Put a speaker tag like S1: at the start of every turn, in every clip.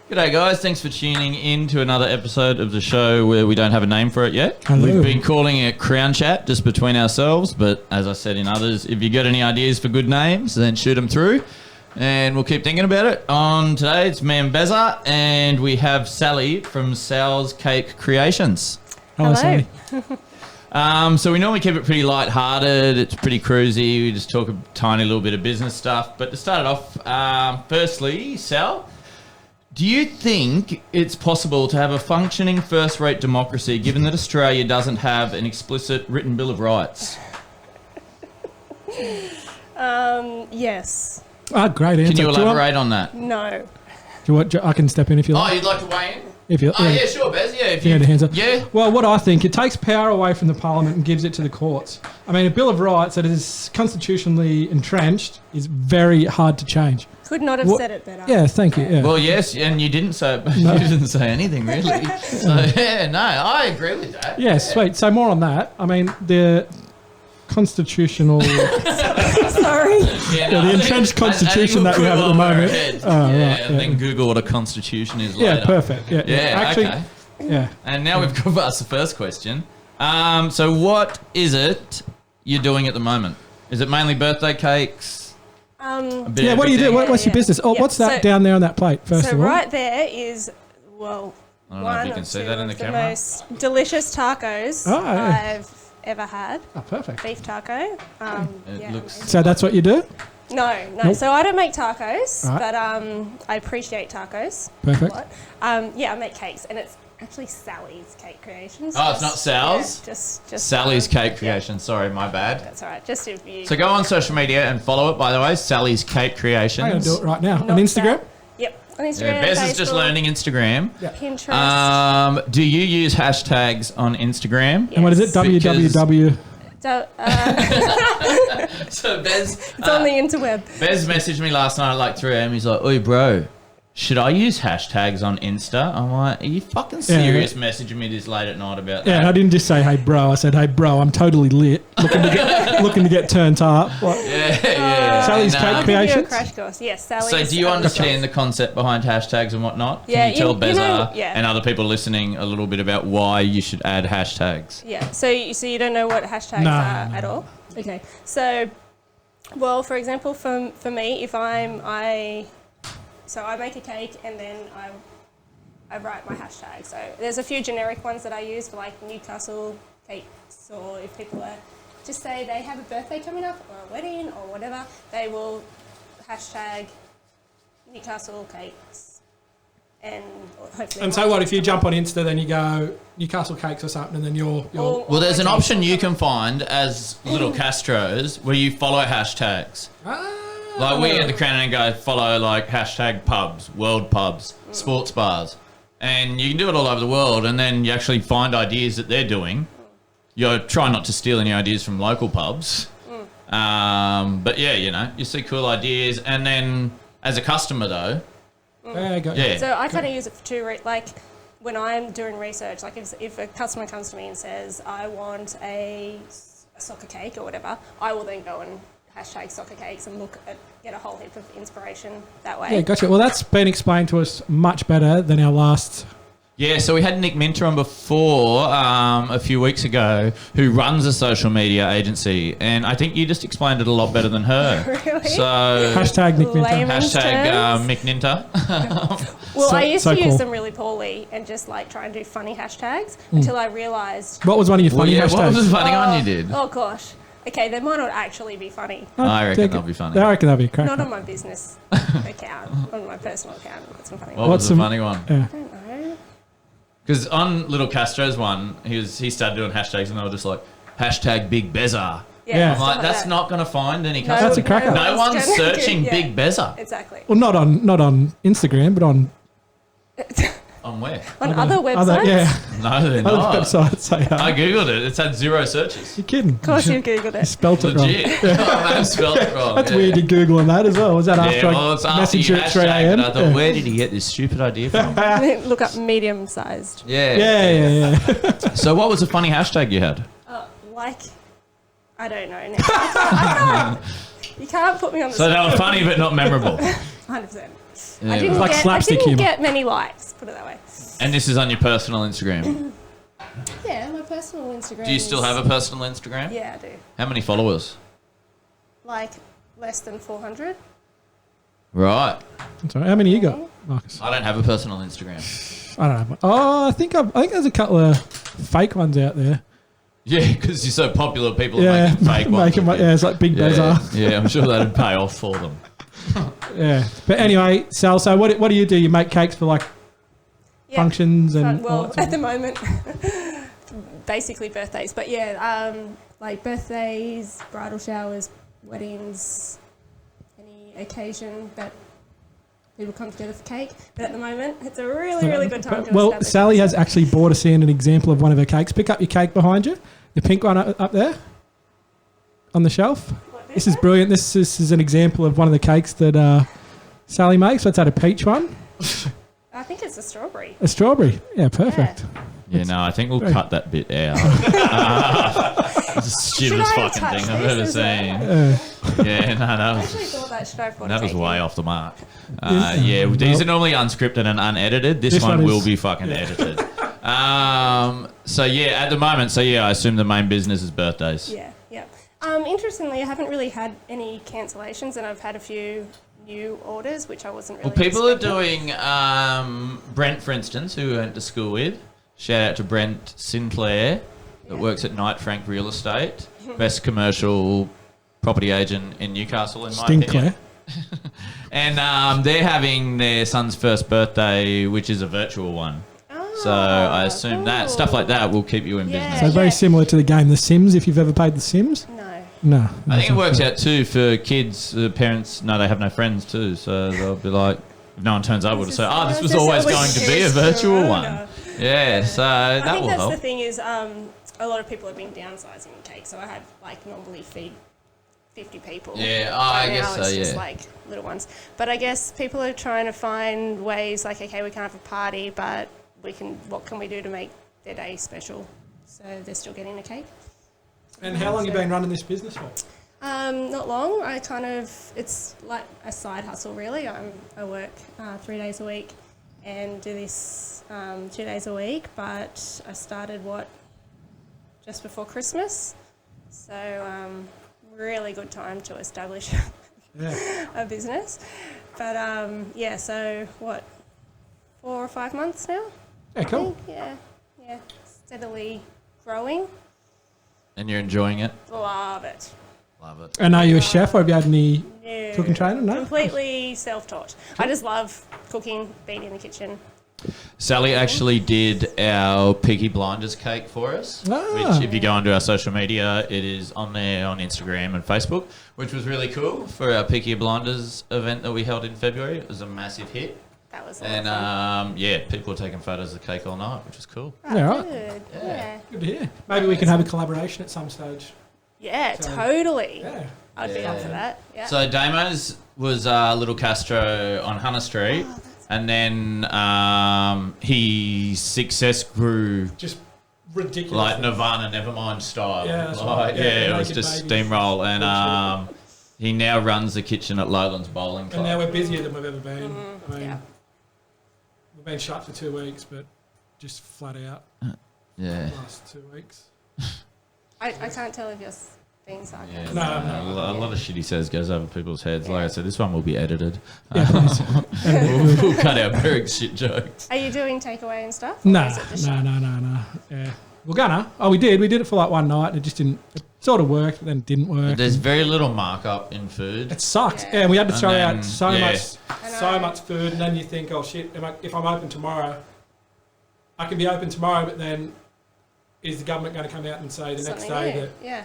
S1: G'day guys, thanks for tuning in to another episode of the show where we don't have a name for it yet.
S2: Hello.
S1: We've been calling it Crown Chat just between ourselves, but as I said in others, if you got any ideas for good names, then shoot them through and we'll keep thinking about it. On today, it's me and Beza, and we have Sally from Sal's Cake Creations.
S2: Hello, Sally.
S1: So we normally keep it pretty light-hearted, it's pretty cruisy, we just talk a tiny little bit of business stuff. But to start it off, firstly, Sal, do you think it's possible to have a functioning first-rate democracy given that Australia doesn't have an explicit written Bill of Rights?
S3: Yes.
S2: Ah, great answer.
S1: Can you elaborate on that?
S3: No.
S2: I can step in if you
S1: Oh,
S2: like.
S1: you'd like to weigh in?
S2: If you,
S1: Yeah, sure, Bez. Yeah, if
S2: you had your hands up.
S1: Yeah.
S2: Well, what I think, it takes power away from the Parliament and gives it to the courts. I mean, a Bill of Rights that is constitutionally entrenched is very hard to change.
S3: Could not have said it better.
S2: Yeah, thank you. Yeah.
S1: Well, yes, and you didn't say you didn't say anything really. So yeah, no, I agree with that.
S2: yeah, sweet. So more on that. I mean, the constitutional...
S3: Sorry.
S1: Yeah,
S2: the entrenched constitution that we have at the moment.
S1: And then Google what a constitution is later.
S2: Yeah, perfect. Yeah, actually,
S1: okay.
S2: yeah.
S1: And now we've got to ask the first question. So what is it you're doing at the moment? Is it mainly birthday cakes? A bit
S2: Yeah,
S1: of
S2: what do you do?
S1: everything?
S2: What's your business? Oh,
S3: Yeah,
S2: what's that
S3: so-
S2: down there on that plate, first
S3: So
S2: of all?
S3: right there is, well,
S1: I don't know if
S3: one
S1: you
S3: or
S1: can see
S3: two
S1: that in
S3: of
S1: the
S3: the
S1: camera.
S3: most delicious tacos
S2: Oh, yeah.
S3: I've ever had.
S2: Oh, perfect.
S3: Beef taco.
S1: It
S3: Yeah,
S1: looks...
S2: So that's what you do?
S3: No.
S2: Nope.
S3: So I don't make tacos,
S2: Right.
S3: but I appreciate tacos.
S2: Perfect.
S3: A lot. Yeah, I make cakes, and it's actually Sally's Cake Creations.
S1: Oh, it's not Sal's?
S3: Yeah, just
S1: Sally's Cake
S3: Yeah,
S1: Creation. Sorry, my bad.
S3: that's all right. Just if you.
S1: So go on social media and follow it, by the way, Sally's Cake Creations.
S2: I'm going to do it right now. On
S3: Not
S2: Instagram?
S3: Sal. Yep. On Instagram.
S1: Yeah, Bez is just
S3: Facebook,
S1: learning Instagram.
S3: Pinterest.
S1: Do you use hashtags on Instagram?
S2: And what is it?
S3: Yes.
S2: www.
S3: So,
S1: So Bez,
S3: it's on the interweb.
S1: Bez messaged me last night at like 3 a.m. He's like, "Oi, bro, should I use hashtags on Insta?" I'm like, "Are you fucking serious messaging me this late at night about
S2: Yeah, and I
S1: that?"
S2: didn't just say, hey, bro. I said, hey, bro, I'm totally lit. Looking to get turned up. Like,
S1: Yeah.
S2: Sally's
S1: And,
S2: Cake
S3: I'll give you a
S2: Creations?
S3: crash course. Yes, Sally's.
S1: So do you understand the concept behind hashtags and whatnot?
S3: Yeah,
S1: Can you tell
S3: you
S1: Beza
S3: know- yeah.
S1: and other people listening a little bit about why you should add hashtags?
S3: Yeah. So you don't know what hashtags
S2: No,
S3: are
S2: no,
S3: at all? Okay. So, well, for example, for me, if I make a cake and then I write my hashtag. So there's a few generic ones that I use for like Newcastle cakes, or if people are just say they have a birthday coming up or a wedding or whatever, they will hashtag Newcastle cakes. And hopefully.
S2: and so what, if you jump on Insta, then you go Newcastle Cakes or something, and then you're
S1: Well, there's an option you can find as Little Castros where you follow hashtags. Like we at the Crown and go follow like hashtag pubs, world pubs, sports bars. And you can do it all over the world, and then you actually find ideas that they're doing. You try not to steal any ideas from local pubs. But yeah, you see cool ideas. And then as a customer though, yeah.
S3: So I kind of use it for two, like when I'm doing research, like if a customer comes to me and says, I want a soccer cake or whatever, I will then go and hashtag soccer cakes and get a whole heap of inspiration that way.
S2: Yeah, gotcha. Well, that's been explained to us much better than our last...
S1: Yeah, so we had Nick Minter on before a few weeks ago, who runs a social media agency, and I think you just explained it a lot better than her.
S3: Really?
S1: So
S2: Hashtag Nick Minter.
S3: Layman's
S1: hashtag
S3: terms?
S1: Mick Ninter.
S3: Well,
S2: So-
S3: I used
S2: so
S3: to
S2: cool.
S3: use them really poorly and just like try and do funny hashtags until I realised.
S2: What was one of your funny
S1: What
S2: hashtags?
S1: was the funny one you did?
S3: Oh gosh. Okay, they might not actually be funny.
S1: I reckon they'll be funny.
S2: I reckon that'll be crack.
S3: Not on my business account, on my personal account. It's some funny.
S1: What
S3: ones.
S1: was the funny one?
S2: Yeah.
S3: I don't know.
S1: Because on Little Castro's one, he started doing hashtags, and they were just like, hashtag Big Beza.
S2: Yeah.
S1: I'm
S3: stuff
S1: like, that's
S3: that.
S1: not going to find any
S3: No,
S1: customers.
S2: That's a cracker.
S1: No one's
S3: gonna-
S1: searching
S3: yeah.
S1: Big Beza.
S3: Exactly.
S2: Well, not on Instagram, but on
S1: On where?
S3: On other websites?
S2: yeah,
S1: No, they're
S2: other
S1: not.
S2: websites. Say,
S1: I googled it. It's had 0 searches.
S2: you're kidding.
S3: Of course you googled
S2: You
S3: it.
S2: spelt it wrong.
S1: Legit. I spelled it wrong.
S2: That's
S1: yeah.
S2: weird you're Googling that as well. Was that after
S1: Yeah, well, it's
S2: I
S1: after
S2: messaged
S1: you
S2: you at 3
S1: hashtagged
S2: a.m.?
S1: it. I thought, where did he get this stupid idea from?
S3: Look up medium-sized.
S1: Yeah.
S2: Yeah.
S1: So what was the funny hashtag you had?
S3: Like, I don't know now. I can't. You can't put me on the
S1: So they
S3: spot.
S1: were funny but not memorable.
S3: 100%. I didn't,
S2: like slapstick
S3: I didn't
S2: humour.
S3: get many likes, put it that way.
S1: And this is on your personal Instagram.
S3: Yeah, my personal Instagram.
S1: Do you still have a personal Instagram?
S3: Yeah, I do.
S1: How many followers?
S3: Like less than 400.
S1: Right.
S2: Sorry, how many you got, Marcus?
S1: I don't have a personal Instagram.
S2: I don't know. Oh, I think there's a couple of fake ones out there.
S1: Yeah, because you're so popular, people are
S2: Yeah,
S1: making fake ones.
S2: yeah, it's like Big Bazaar.
S1: Yeah, I'm sure that'd pay off for them.
S2: Yeah, but anyway, Sal. So what do you do? You make cakes for like
S3: Yeah.
S2: functions and all
S3: Well,
S2: that sort
S3: at the moment, basically birthdays. But yeah, like birthdays, bridal showers, weddings, any occasion that people come together for cake. But at the moment, it's a really, really good time to
S2: Well,
S3: establish
S2: Sally
S3: it.
S2: has actually brought us in an example of one of her cakes. Pick up your cake behind you, the pink one up there on the shelf.
S3: What,
S2: This is brilliant. This is an example of one of the cakes that Sally makes. Let's add a peach one,
S3: I think it's a strawberry.
S2: a strawberry. Yeah, perfect.
S1: Yeah, no, I think we'll
S2: Great.
S1: cut that bit out. It's the stupidest
S3: Should I
S1: fucking
S3: touch
S1: thing I've
S3: this
S1: ever
S3: as well?
S1: seen. Yeah, no, that
S3: I
S1: was
S3: actually thought that should I have
S1: that was way off the mark.
S2: Yeah.
S1: Yeah, these are normally unscripted and unedited. This one
S2: is-
S1: will be fucking edited. So yeah, at the moment, so yeah, I assume the main business is birthdays.
S3: Yeah, yeah. Interestingly, I haven't really had any cancellations, and I've had a few new orders, which I wasn't really.
S1: Well, people are
S3: expecting.
S1: doing Brent, for instance, who we went to school with. Shout out to Brent Sinclair, that works at Knight Frank Real Estate, best commercial property agent in Newcastle, in my opinion.
S2: Stinkler.
S1: And they're having their son's first birthday, which is a virtual one. So I assume that stuff like that will keep you in
S3: Yeah.
S1: business.
S2: So very similar to the game The Sims. If you've ever played The Sims,
S3: No.
S2: no.
S1: I think it works out too for kids. The parents, no, they have no friends too, so they'll be like, if no one turns up, we'll just say, "Oh, this was always going to be a virtual one." Yeah, so
S3: I
S1: that
S3: think
S1: will
S3: that's
S1: help.
S3: the thing is, a lot of people have been downsizing cake, so I had like normally feed 50 people.
S1: Yeah, oh,
S3: Right
S1: I guess
S3: now
S1: so,
S3: it's just
S1: yeah.
S3: like little ones. But I guess people are trying to find ways like, okay, we can't have a party, but what can we do to make their day special? So they're still getting a cake.
S2: And how long have you been running this business for?
S3: Not long. It's like a side hustle really. I work 3 days a week and do this 2 days a week, but I started just before Christmas. So really good time to establish
S2: Yeah.
S3: a business. But yeah, so 4 or 5 months now?
S2: Yeah,
S3: I
S2: cool.
S3: think. Yeah. Steadily growing.
S1: And you're enjoying it?
S3: Love it.
S1: Love it.
S2: And are you a chef or have you had any
S3: No.
S2: cooking training? No?
S3: Completely self-taught. I just love cooking, being in the kitchen.
S1: Sally actually did our Peaky Blinders cake for us,
S2: Ah.
S1: which if you go onto our social media, it is on there on Instagram and Facebook, which was really cool for our Peaky Blinders event that we held in February. It was a massive hit.
S3: That was a lot
S1: And
S3: of fun.
S1: yeah, people were taking photos of the cake all night, which was cool.
S2: Yeah, right.
S3: Good. Yeah.
S2: Good to hear. Maybe we can have a collaboration at some stage.
S3: Yeah,
S2: So-
S3: totally.
S2: Yeah.
S3: I'd be up for that. Yeah.
S1: So Damo's was Little Castro on Hunter Street, and then his success grew
S2: Just ridiculous.
S1: like Nirvana Nevermind style.
S2: Yeah, that's
S1: Like,
S2: right. Yeah,
S1: it was
S2: naked
S1: just
S2: babies.
S1: steamroll, and he now runs the kitchen at Lowlands Bowling Club.
S2: And now we're busier than we've ever been. I mean,
S3: yeah.
S2: we've been shut for 2 weeks, but just flat out
S1: Yeah.
S2: last 2 weeks.
S3: I can't tell if you're being
S1: Yeah,
S3: sarcastic.
S2: No,
S1: a lot of shit he says goes over people's heads. Like I said, this one will be edited.
S2: Yeah, please.
S1: We'll cut out Berg's shit jokes.
S3: Are you doing takeaway and stuff? Or
S2: No,
S3: is it just
S2: no. Yeah. We're gonna. Oh, we did. We did it for like one night and it just didn't, it sort of worked, but then it didn't work.
S1: There's very little markup in food.
S2: It sucked.
S3: Yeah.
S2: Yeah, and we had to
S1: And
S2: throw
S1: then-
S2: out so
S1: yeah.
S2: much,
S3: I know.
S2: so much food, and then you think, oh shit, if I'm open tomorrow, I can be open tomorrow, but then is the government going to come out and say the next
S3: something
S2: day
S3: new?
S2: that
S3: Yeah.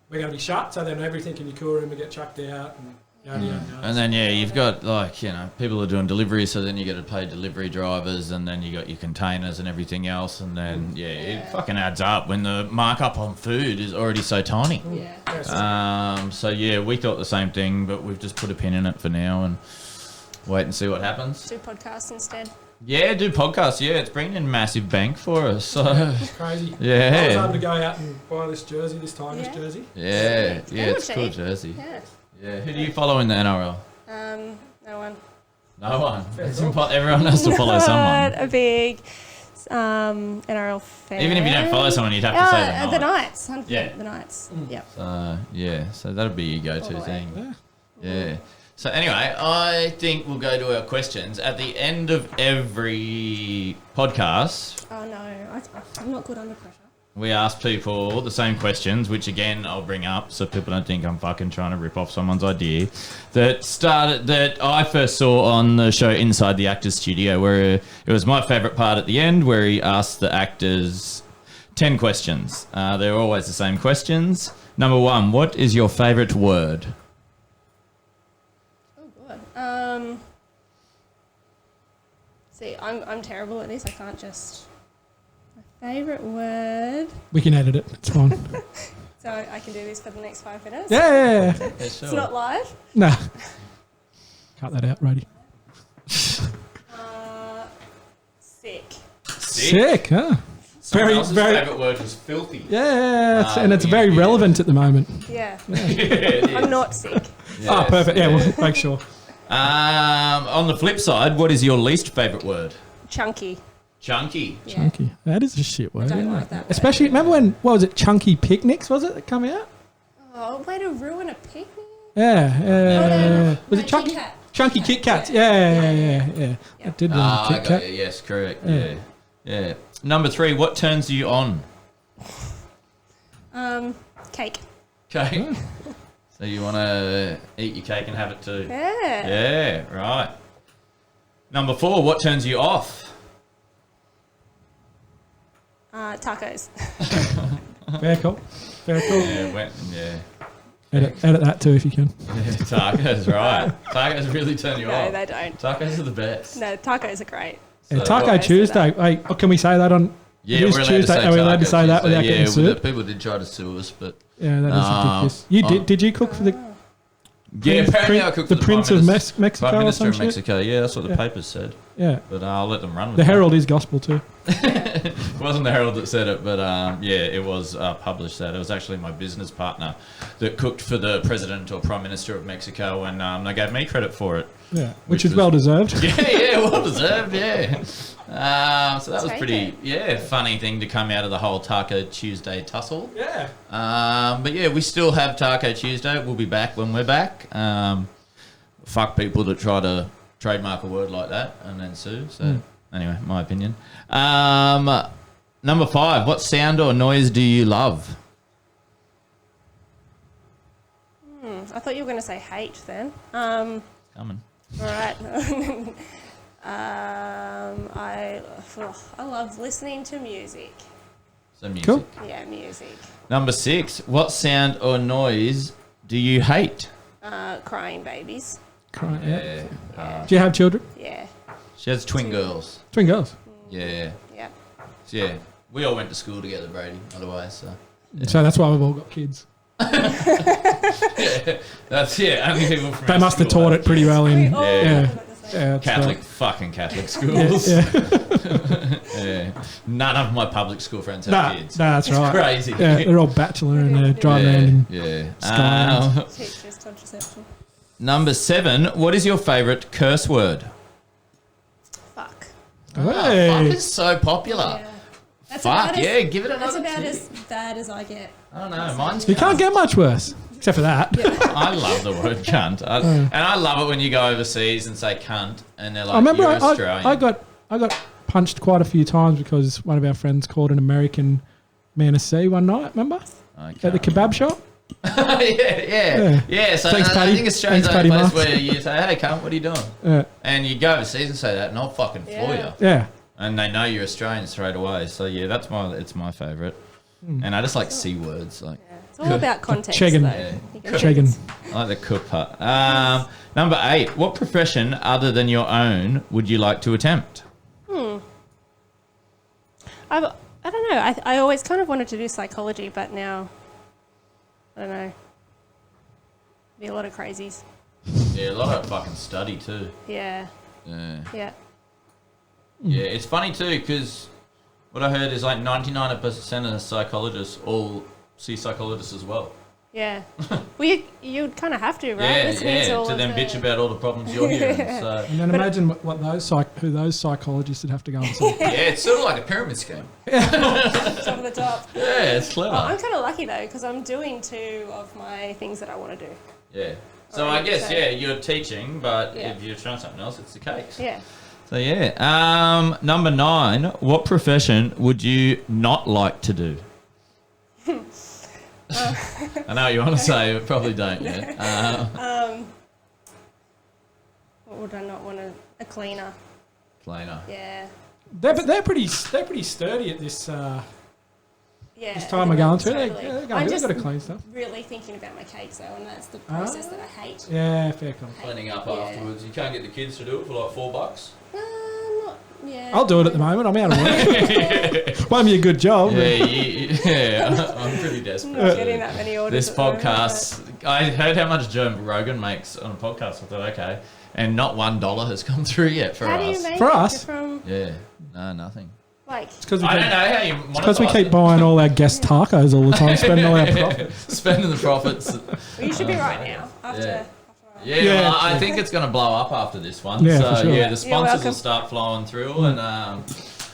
S2: we're going to be shut? So then everything in your cool room will get chucked out and yada yada yada.
S1: And then, yeah, you've got, like, you know, people are doing deliveries, so then you got to pay delivery drivers, and then you got your containers and everything else, and then, yeah, it fucking adds up when the markup on food is already so tiny.
S3: Yeah.
S2: Yeah, so-
S1: So, yeah, we thought the same thing, but we've just put a pin in it for now and wait and see what happens.
S3: Do podcasts instead.
S1: Yeah, do podcasts. Yeah, it's bringing in massive bank for us. So,
S2: It's crazy.
S1: yeah.
S2: I was able to go out and buy this jersey, this Tigers
S3: Yeah.
S2: jersey.
S1: Yeah, it's a cool
S3: cheap.
S1: jersey.
S3: Yeah.
S1: Yeah, who do you follow in the NRL?
S3: No one.
S1: No one. Everyone has to follow someone.
S3: A big NRL fan.
S1: Even if you don't follow someone, you'd have to say
S3: the Knights. 100%.
S1: Yeah.
S3: The Knights. Yep.
S1: Yeah, so that'd be your go-to
S3: All the way.
S1: thing. Yeah. So anyway, I think we'll go to our questions. At the end of every podcast,
S3: Oh no, I'm not good under pressure.
S1: we ask people the same questions, which again I'll bring up so people don't think I'm fucking trying to rip off someone's idea. That I first saw on the show Inside the Actors Studio, where it was my favourite part at the end, where he asked the actors 10 questions. They're always the same questions. Number 1, what is your favourite word?
S3: See, I'm terrible at this. I can't just. My favourite word.
S2: We can edit it. It's fine.
S3: So I can do this for the next 5 minutes.
S2: Yeah.
S3: It's not live.
S2: Nah. Cut that out, Roddy.
S3: Sick.
S2: Sick, huh?
S1: Someone else's
S2: very-
S1: favourite word was filthy.
S2: Yeah, and it's
S1: yeah,
S2: very
S1: yeah.
S2: relevant at the moment.
S3: Yeah.
S1: It is.
S3: I'm not sick.
S2: Oh, perfect. Yeah, we'll make sure.
S1: On the flip side, what is your least favourite word?
S3: Chunky.
S1: Chunky.
S3: Yeah.
S2: Chunky. That is a shit word.
S3: I don't
S2: isn't
S3: like
S2: it?
S3: that word.
S2: Especially, remember when, what was it, Chunky Picnics, was it, that come out?
S3: Oh, way to ruin a picnic.
S2: Yeah. Was
S3: No,
S2: it Chunky?
S3: Kit Kat.
S2: Chunky Kit Kats. Yeah. I did ruin
S1: Ah,
S2: the
S1: I
S2: Kit
S1: got
S2: Kat.
S1: you. Yes, correct. Yeah. Number 3, what turns you on?
S3: Cake.
S1: Cake. So you want to eat your cake and have it too?
S3: Yeah.
S1: Yeah, right. Number 4, what turns you off?
S3: Tacos.
S2: Very cool.
S1: Yeah.
S2: Edit that too if you can.
S1: Tacos, right. Tacos really turn you
S3: No,
S1: off.
S3: they don't.
S1: Tacos are the best.
S3: No, tacos are great.
S2: Yeah,
S1: So
S2: Taco
S3: what-
S2: Tuesday. Wait, can we say that on?
S1: Yeah,
S2: it is
S1: we're allowed
S2: Tuesday.
S1: to say
S2: Are we allowed to
S1: Taco
S2: say that
S1: Tuesday.
S2: without getting sued?
S1: People did try to sue us, but
S2: Yeah, that is ridiculous. You did you cook for the
S1: yeah, apparently I cooked for
S2: the Prince
S1: Prime
S2: of
S1: Minister-
S2: Mexico
S1: Prime
S2: or
S1: Minister
S2: some
S1: of
S2: shit?
S1: Mexico. Yeah, that's what the
S2: Yeah.
S1: papers said.
S2: Yeah,
S1: But I'll let them run with
S2: the
S1: it.
S2: Herald is gospel too.
S1: It wasn't the Herald that said it, but yeah, it was published that. It was actually my business partner that cooked for the President or Prime Minister of Mexico, and they gave me credit for it.
S2: Yeah,
S1: Which
S2: which is
S1: was-
S2: well deserved.
S1: Yeah, well deserved, yeah. So that was
S3: Take
S1: pretty,
S3: it.
S1: funny thing to come out of the whole Taco Tuesday tussle.
S2: Yeah.
S1: But yeah, we still have Taco Tuesday. We'll be back when we're back. Fuck people that try to trademark a word like that and then sue. So anyway, my opinion. Number 5, what sound or noise do you love?
S3: I thought you were going to say hate then.
S1: Coming.
S3: All right. I love listening to music.
S1: So music.
S2: Cool.
S3: Yeah, music.
S1: Number 6, what sound or noise do you hate?
S3: Crying babies.
S2: Cry- yeah.
S1: Yeah.
S2: Do you have children?
S3: Yeah.
S1: She has twin girls.
S2: Twin girls.
S1: Yeah.
S3: Yep.
S1: So, yeah. We all went to school together, Brady, otherwise, so.
S2: So that's why we've all got kids.
S1: That's, only people from
S2: They
S1: our
S2: must have
S1: school
S2: taught
S1: have
S2: it pretty well in.
S3: Oh,
S2: Yeah.
S3: I forgot to say.
S2: Yeah, that's
S1: Catholic,
S2: right.
S1: fucking Catholic schools.
S2: Yeah.
S1: Yeah. None of my public school friends have
S2: Nah,
S1: kids.
S2: that's
S1: It's
S2: right.
S1: crazy.
S2: Yeah, they're all bachelor and they're driving around in
S1: Yeah.
S2: Skylines.
S3: Teachers contraception.
S1: Number 7, what is your favourite curse word?
S3: Fuck.
S1: Fuck
S2: Hey.
S1: is so popular.
S3: Yeah. That's
S1: Fuck,
S3: about as-
S1: yeah, give it
S3: That's
S1: another
S3: about
S1: tick.
S3: as bad as I get.
S1: I don't know, mine's
S2: You can't get much worse, except for that.
S1: I love the word cunt. And I love it when you go overseas and say cunt and they're like,
S2: I remember
S1: you're
S2: I
S1: Australian.
S2: got punched quite a few times because one of our friends called an American man a C one night. Remember
S1: Okay.
S2: at the kebab shop?
S1: yeah. So
S2: Thanks,
S1: I
S2: Paddy.
S1: think Australia's
S2: Thanks,
S1: the only
S2: Paddy
S1: place
S2: Marks.
S1: where you say, hey, cunt, what are you doing?
S2: Yeah,
S1: And you go overseas and say that and I'll fucking floor
S3: Yeah.
S1: you.
S2: yeah.
S1: And they know you're Australian straight away. So yeah, it's my favourite. And I just like C words. Like
S3: Yeah. It's all about context.
S2: Chegging.
S3: Though.
S1: Yeah.
S3: You can
S2: Chegging.
S3: choose.
S1: I like the cook part. Number 8, what profession other than your own would you like to attempt?
S3: I don't know. I always kind of wanted to do psychology, but now, I don't know. Be a lot of crazies.
S1: Yeah, a lot of fucking study too.
S3: Yeah.
S1: Yeah.
S3: Yeah.
S1: Yeah, it's funny too because what I heard is like 99% of psychologists all see psychologists as well.
S3: Yeah. Well, you'd kind of have to, right?
S1: Yeah,
S3: Listening to all
S1: to
S3: of
S1: then
S3: the-
S1: bitch about all the problems you're hearing. So
S2: And then imagine what those who those psychologists would have to go and see.
S1: yeah, it's sort of like a pyramid scheme.
S3: top of the top.
S1: Yeah, it's clever.
S3: I'm kind of lucky though because I'm doing 2 of my things that I want to do.
S1: Yeah. So
S3: Alright,
S1: I guess
S3: so-
S1: you're teaching, but
S3: Yeah.
S1: if you're trying something else, it's the cakes.
S3: Yeah.
S1: So yeah. Number 9. What profession would you not like to do? I know what you want to say, but probably don't yet.
S3: What would I not want to? A cleaner.
S1: Cleaner.
S3: Yeah.
S2: They're pretty sturdy at this
S3: Yeah.
S2: this time we're going through.
S3: Totally.
S2: They've
S3: I'm
S2: got
S3: just
S2: to clean stuff.
S3: really thinking about my cakes though, and that's the process that I hate.
S2: Yeah, fair call.
S1: Cleaning up
S3: Yeah.
S1: afterwards. You can't get the kids to do it for like $4.
S3: Not, yeah.
S2: I'll do it at the moment. I'm out of work. Won't be a good job.
S1: Yeah, I'm pretty desperate.
S3: Not getting that many orders.
S1: This
S3: at the moment,
S1: podcast, I heard how much Joe Rogan makes on a podcast. I thought, okay, and not $1 has come through yet for
S3: How do
S1: us.
S3: you make
S2: For
S3: it?
S2: us?
S3: You're from
S1: Yeah, no, nothing.
S3: like
S2: It's because we,
S1: I don't know how you monetize
S2: because we keep
S1: it.
S2: buying all our guest tacos all the time, spending all our profits.
S1: Spending the profits.
S3: well, you should be right now after.
S1: Yeah.
S3: after
S1: Yeah,
S2: Yeah,
S1: well, I
S2: yeah.
S1: think it's going to blow up after this one.
S2: Yeah,
S1: so
S2: for sure.
S1: yeah, the
S3: You're
S1: sponsors will
S3: welcome.
S1: start flowing through, and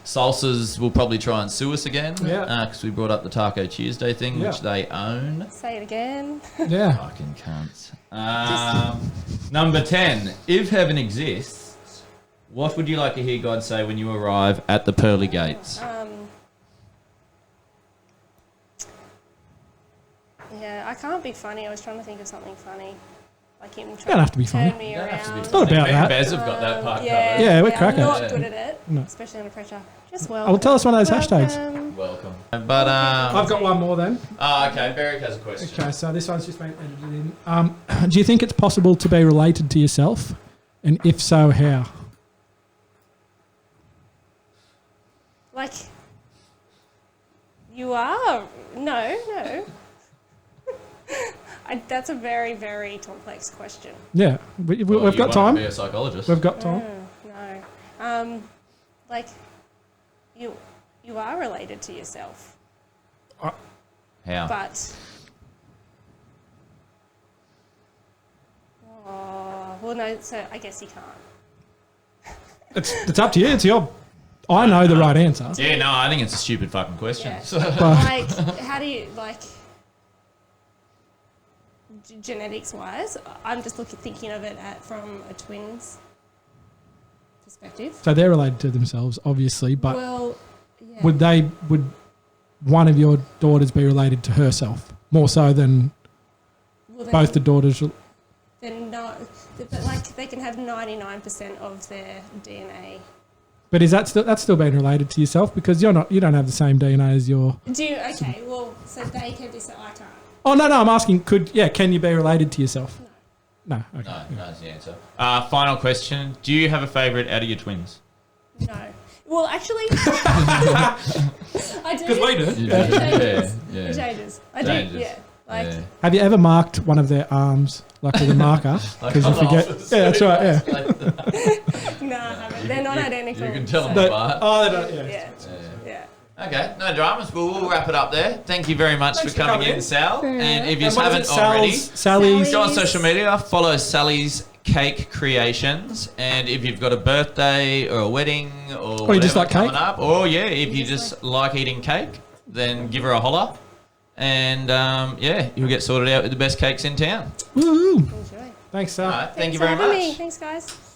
S1: Salsas will probably try and sue us again.
S2: Yeah.
S1: Because we brought up the Taco Tuesday thing,
S2: Yeah.
S1: which they own.
S3: Say it again.
S2: Yeah.
S1: Fucking cunts. Number 10. If heaven exists, what would you like to hear God say when you arrive at the pearly gates?
S3: Yeah, I can't be funny. I was trying to think of something funny, like him
S2: don't
S3: trying
S2: have to be funny.
S3: turn me
S1: You don't have to be
S3: around.
S2: Not about
S1: Me and
S2: that.
S1: Bez have got that part
S3: Yeah,
S1: covered.
S2: Yeah, we're
S3: I'm
S2: crackers.
S3: not
S1: Yeah.
S3: good at it,
S2: No.
S3: especially under pressure. Just well.
S2: Oh, well, tell us one of those hashtags.
S1: Welcome. But
S2: I've got one more then.
S1: okay, Beric has a question.
S2: Okay, so this one's just been edited in. Do you think it's possible to be related to yourself? And if so, how?
S3: Like, you are? No. That's a very, very complex question.
S2: Yeah,
S1: Well,
S2: we've
S1: you
S2: got
S1: won't
S2: time.
S1: Be a psychologist.
S2: We've got time.
S3: No. Like, you are related to yourself,
S1: How?
S3: but. Oh, well, no. So I guess you can't.
S2: It's up to you. It's your. I know the right answer.
S1: Yeah, no, I think it's a stupid fucking question.
S3: Yeah.
S2: But
S3: Like, how do you like? Genetics wise, I'm just thinking of it from a twin's perspective.
S2: so they're related to themselves, obviously. But
S3: Well, yeah.
S2: would one of your daughters be related to herself more so than
S3: Well, then-
S2: both the daughters?
S3: Then no, but like they can have 99% of their DNA.
S2: But is that's still being related to yourself because you don't have the same DNA as your.
S3: Do you? Okay, well, so they can be, so I can't.
S2: Oh no, I'm asking. Can you be related to yourself? No. Okay.
S1: No, that's the answer. Final question. Do you have a favourite out of your twins?
S3: No. Well, actually, I do.
S2: Because we do.
S3: It changes.
S1: Yeah.
S3: It changes. I
S1: Changes.
S3: do. Yeah. Like.
S1: Yeah.
S2: Have you ever marked one of their arms like with a marker?
S1: Like
S2: Because you
S1: on the
S2: forget.
S1: office.
S2: Yeah, that's right. Yeah.
S3: No, I haven't. They're not identical.
S1: You can tell them
S3: so-
S1: apart.
S2: Oh, they don't. Yeah.
S3: Yeah.
S1: Yeah.
S3: Yeah.
S1: Okay, no dramas. We'll wrap it up there. Thank you very much
S2: Thanks
S1: for
S2: for
S1: coming
S2: coming
S1: in,
S2: in.
S1: Sal. And if you
S2: And what is
S1: haven't
S2: it,
S1: already,
S2: Sally's.
S1: go on social media, follow Sally's Cake Creations, and if you've got a birthday or a wedding or
S2: you just
S1: whatever
S2: like
S1: coming
S2: cake?
S1: up, or if you just like eating cake, then give her a holler, and you'll get sorted out with the best cakes in town.
S2: Woo!
S3: Enjoy.
S2: Thanks, Sal.
S1: All right, thank
S3: Thanks
S1: you
S3: for
S1: very
S3: having
S1: much.
S3: me. Thanks, guys.